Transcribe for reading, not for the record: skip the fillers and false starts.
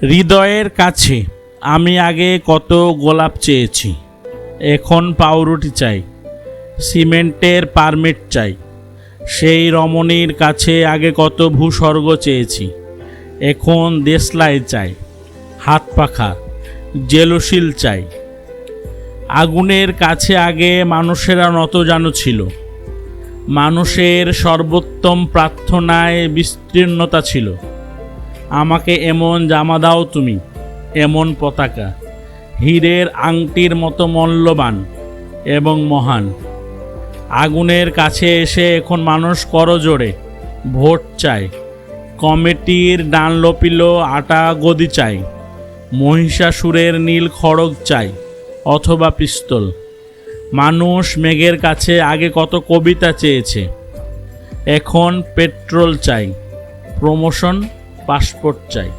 হৃদয়ের কাছে আমি আগে কত গোলাপ চেয়েছি, এখন পাউরুটি চাই, সিমেন্টের পারমিট চাই। সেই রমণীর কাছে আগে কত ভূস্বর্গ চেয়েছি, এখন দেশলাই চাই, হাত পাখা, জেলোশিল চাই। আগুনের কাছে আগে মানুষেরা নতজানু ছিল, মানুষের সর্বোত্তম প্রার্থনায় বিস্তীর্ণতা ছিল। আমাকে এমন জামা দাও তুমি, এমন পতাকা, হীরের আংটির মতো মূল্যবান এবং মহান। আগুনের কাছে এসে এখন মানুষ করজোড়ে ভোট চায়, কমিটির ডানলপিল আটা গদি চাই, মহিষাসুরের নীল খড়গ চাই অথবা পিস্তল। মানুষ মেঘের কাছে আগে কত কবিতা চেয়েছে, এখন পেট্রোল চাই, প্রমোশন, পাসপোর্ট চাই।